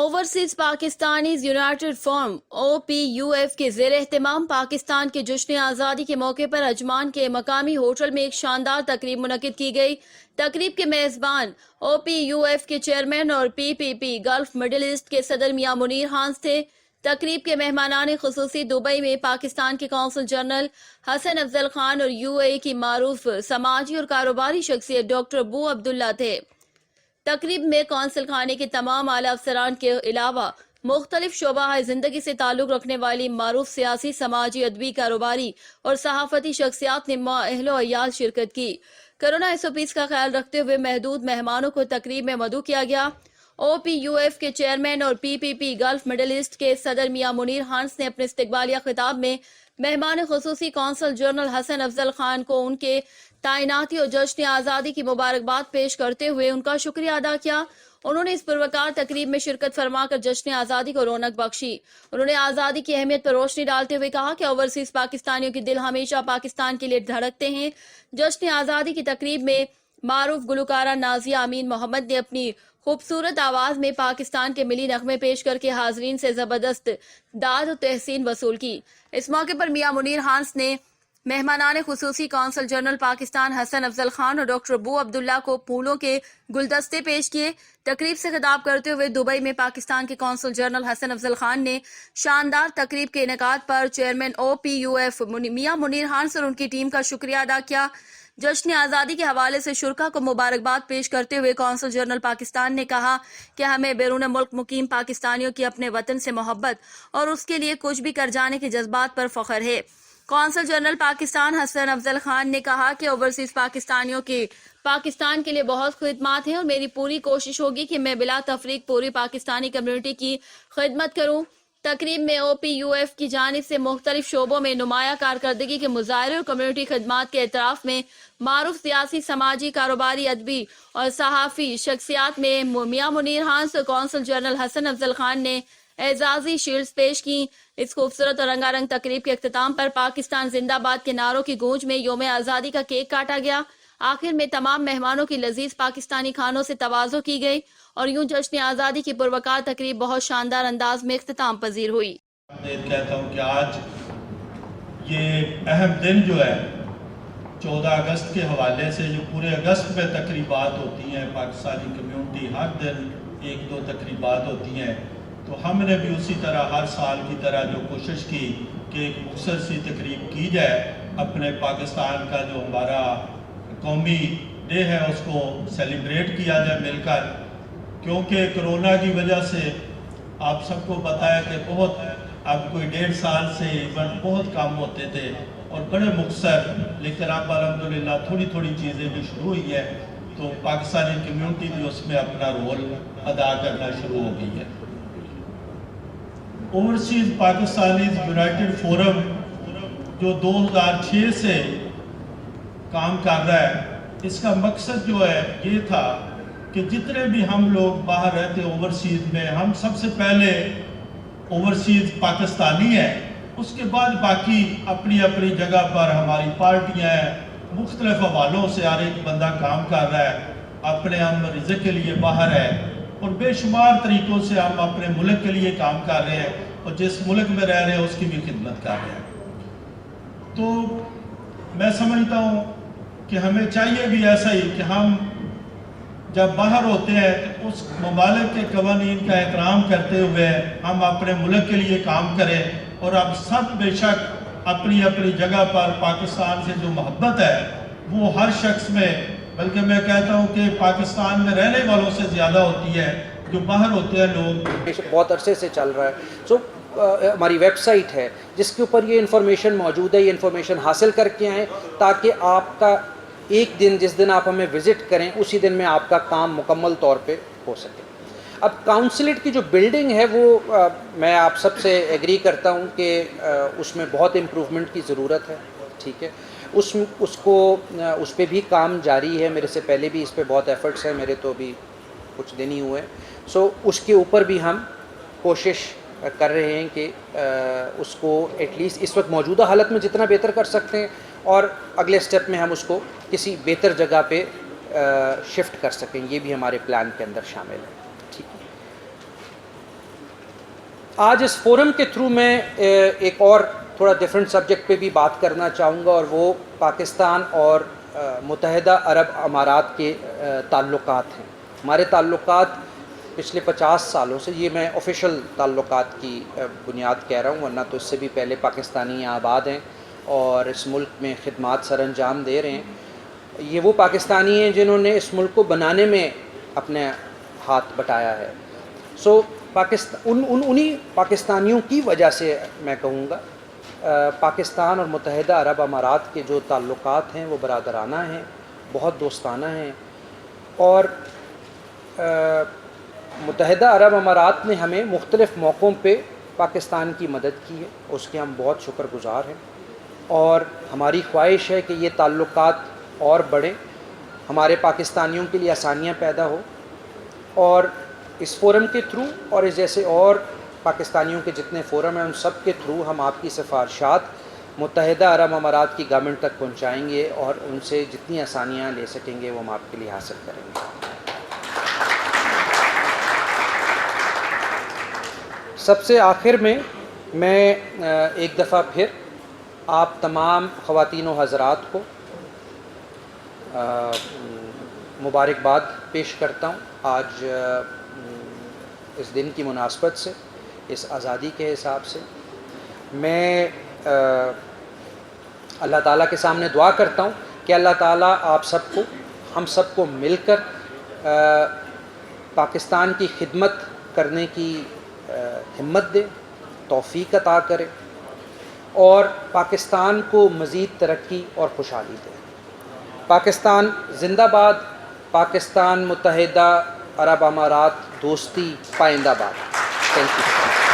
Overseas Pakistanis United forum OPUF کے زیر اہتمام پاکستان کے جشن آزادی کے موقع پر اجمان کے مقامی ہوٹل میں ایک شاندار تقریب منعقد کی گئی۔ تقریب کے میزبان OPUF کے چیئرمین اور PPP گلف مڈل ایسٹ کے صدر میاں منیر ہانس تھے۔ تقریب کے مہمانان خصوصی دبئی میں پاکستان کے قونصل جنرل حسن افضل خان اور UAE کی معروف سماجی اور کاروباری شخصیت ڈاکٹر بو عبداللہ تھے۔ تقریب میں قونصل خانے کے تمام اعلیٰ افسران کے علاوہ مختلف شعبہ زندگی سے تعلق رکھنے والی معروف سیاسی، سماجی، ادبی، کاروباری اور صحافتی شخصیات نے اہل و عیال شرکت کی۔ کرونا SOPs کا خیال رکھتے ہوئے محدود مہمانوں کو تقریب میں مدعو کیا گیا۔ OPUF کے چیئرمین اور PPP گلف مڈل ایسٹ کے صدر میاں منیر ہانس نے اپنے استقبالیہ خطاب میں مہمان خصوصی قونصل جنرل حسن افضل خان کو ان کے تعیناتی اور جشن آزادی کی مبارکباد پیش کرتے ہوئے ان کا شکریہ ادا کیا۔ انہوں نے اس پروکار تقریب میں شرکت فرما کر جشن آزادی کو رونق بخشی۔ انہوں نے آزادی کی اہمیت پر روشنی ڈالتے ہوئے کہا کہ اوورسیز پاکستانیوں کے دل ہمیشہ پاکستان کے لیے دھڑکتے ہیں۔ جشن آزادی کی تقریب میں معروف گلوکارہ نازیہ امین محمد نے اپنی خوبصورت آواز میں پاکستان کے ملی نغمے پیش کر کے حاضرین سے زبردست داد و تحسین وصول کی۔ اس موقع پر میاں منیر ہانس نے مہمانان خصوصی قونصل جنرل پاکستان حسن افضل خان اور ڈاکٹر بو عبداللہ کو پھولوں کے گلدستے پیش کیے۔ تقریب سے خطاب کرتے ہوئے دبئی میں پاکستان کے قونصل جنرل حسن افضل خان نے شاندار تقریب کے انعقاد پر چیئرمین OPUF میاں منیر ہانس اور ان کی ٹیم کا شکریہ ادا کیا۔ جشن آزادی کے حوالے سے شرکا کو مبارکباد پیش کرتے ہوئے قونصل جنرل پاکستان نے کہا کہ ہمیں بیرون ملک مقیم پاکستانیوں کی اپنے وطن سے محبت اور اس کے لیے کچھ بھی کر جانے کے جذبات پر فخر ہے۔ قونصل جنرل پاکستان حسن افضل خان نے کہا کہ اوورسیز پاکستانیوں کی پاکستان کے لیے بہت خدمات ہیں اور میری پوری کوشش ہوگی کہ میں بلا تفریق پوری پاکستانی کمیونٹی کی خدمت کروں۔ تقریب میں OPUF کی جانب سے مختلف شعبوں میں نمایاں کارکردگی کے مظاہرے اور کمیونٹی خدمات کے اعتراف میں معروف سیاسی، سماجی، کاروباری، ادبی اور صحافی شخصیات میں میاں منیر ہانس اور قونصل جنرل حسن افضل خان نے اعزازی شیلڈز پیش کی۔ اس خوبصورت اور رنگا رنگ تقریب کے اختتام پر پاکستان زندہ باد کے نعروں کی گونج میں یوم آزادی کا کیک کاٹا گیا۔ آخر میں تمام مہمانوں کی لذیذ پاکستانی کھانوں سے تواضع کی گئی اور یوں جشن آزادی کی پروکار تقریب بہت شاندار انداز میں اختتام پذیر ہوئی۔ کہتا ہوں کہ آج یہ اہم دن جو ہے 14 اگست کے حوالے سے جو پورے اگست میں تقریبات ہوتی ہیں، پاکستانی کمیونٹی ہر دن 1-2 تقریبات ہوتی ہیں، تو ہم نے بھی اسی طرح ہر سال کی طرح جو کوشش کی کہ ایک مختصر سی تقریب کی جائے، اپنے پاکستان کا جو ہمارا قومی ڈے ہے اس کو سیلیبریٹ کیا جائے مل کر، کیونکہ کرونا کی وجہ سے آپ سب کو پتہ ہے کہ بہت اب کوئی 1.5 سال سے ایونٹ بہت کم ہوتے تھے اور بڑے مختصر، لیکن اب الحمدللہ تھوڑی تھوڑی چیزیں بھی شروع ہوئی ہے، تو پاکستانی کمیونٹی بھی اس میں اپنا رول ادا کرنا شروع ہو گئی ہے۔ اوورسیز پاکستانیز یونائٹڈ فورم جو 2006 سے کام کر رہا ہے، اس کا مقصد جو ہے یہ تھا کہ جتنے بھی ہم لوگ باہر رہتے اوورسیز میں، ہم سب سے پہلے اوورسیز پاکستانی ہیں، اس کے بعد باقی اپنی اپنی جگہ پر ہماری پارٹیاں ہیں، مختلف حوالوں سے ہر ایک بندہ کام کر رہا ہے، اپنے ہم رزق کے لیے باہر ہے اور بے شمار طریقوں سے ہم اپنے ملک کے لیے کام کر رہے ہیں اور جس ملک میں رہ رہے ہیں اس کی بھی خدمت کر رہے ہیں۔ تو میں سمجھتا ہوں کہ ہمیں چاہیے بھی ایسا ہی کہ ہم جب باہر ہوتے ہیں تو اس ممالک کے قوانین کا احترام کرتے ہوئے ہم اپنے ملک کے لیے کام کریں، اور اب سب بے شک اپنی اپنی جگہ پر پاکستان سے جو محبت ہے وہ ہر شخص میں، بلکہ میں کہتا ہوں کہ پاکستان میں رہنے والوں سے زیادہ ہوتی ہے، جو باہر ہوتے ہیں لوگ۔ بہت عرصے سے چل رہا ہے، ہماری ویب سائٹ ہے جس کے اوپر یہ انفارمیشن موجود ہے، یہ انفارمیشن حاصل کر کے آئیں تاکہ آپ کا ایک دن جس دن آپ ہمیں وزٹ کریں اسی دن میں آپ کا کام مکمل طور پہ ہو سکے۔ اب کاؤنسلیٹ کی جو بلڈنگ ہے وہ میں آپ سب سے ایگری کرتا ہوں کہ اس میں بہت امپروومنٹ کی ضرورت ہے، ٹھیک ہے، اس پہ بھی کام جاری ہے، میرے سے پہلے بھی اس پہ بہت ایفرٹس ہیں، میرے تو ابھی کچھ دن ہی ہوئے، اس کے اوپر بھی ہم کوشش کر رہے ہیں کہ اس کو ایٹ لیسٹ اس وقت موجودہ حالت میں جتنا بہتر کر سکتے ہیں اور اگلے سٹیپ میں ہم اس کو کسی بہتر جگہ پہ شفٹ کر سکیں، یہ بھی ہمارے پلان کے اندر شامل ہے۔ ٹھیک ہے۔ آج اس فورم کے تھرو میں ایک اور تھوڑا ڈفرینٹ سبجیکٹ پہ بھی بات کرنا چاہوں گا، اور وہ پاکستان اور متحدہ عرب امارات کے تعلقات ہیں. ہمارے تعلقات پچھلے 50 سالوں سے، یہ میں آفیشیل تعلقات کی بنیاد کہہ رہا ہوں، ورنہ تو اس سے بھی پہلے پاکستانی یہاں آباد ہیں اور اس ملک میں خدمات سر انجام دے رہے ہیں. یہ وہ پاکستانی ہیں جنہوں نے اس ملک کو بنانے میں اپنے ہاتھ بٹایا ہے. سو انہی پاکستانیوں کی وجہ سے میں کہوں گا پاکستان اور متحدہ عرب امارات کے جو تعلقات ہیں وہ برادرانہ ہیں، بہت دوستانہ ہیں، اور متحدہ عرب امارات نے ہمیں مختلف موقعوں پہ پاکستان کی مدد کی ہے، اس کے ہم بہت شکر گزار ہیں، اور ہماری خواہش ہے کہ یہ تعلقات اور بڑھیں، ہمارے پاکستانیوں کے لیے آسانیاں پیدا ہو، اور اس فورم کے تھرو اور اس جیسے اور پاکستانیوں کے جتنے فورم ہیں ان سب کے تھرو ہم آپ کی سفارشات متحدہ عرب امارات کی گورنمنٹ تک پہنچائیں گے، اور ان سے جتنی آسانیاں لے سکیں گے وہ ہم آپ کے لیے حاصل کریں گے. سب سے آخر میں ایک دفعہ پھر آپ تمام خواتین و حضرات کو مبارکباد پیش کرتا ہوں آج اس دن کی مناسبت سے، اس آزادی کے حساب سے. میں اللہ تعالیٰ کے سامنے دعا کرتا ہوں کہ اللہ تعالیٰ آپ سب کو، ہم سب کو مل کر پاکستان کی خدمت کرنے کی ہمت دے، توفیق عطا کرے، اور پاکستان کو مزید ترقی اور خوشحالی دے. پاکستان زندہ باد، پاکستان متحدہ عرب امارات دوستی پائندہ باد. Thank you.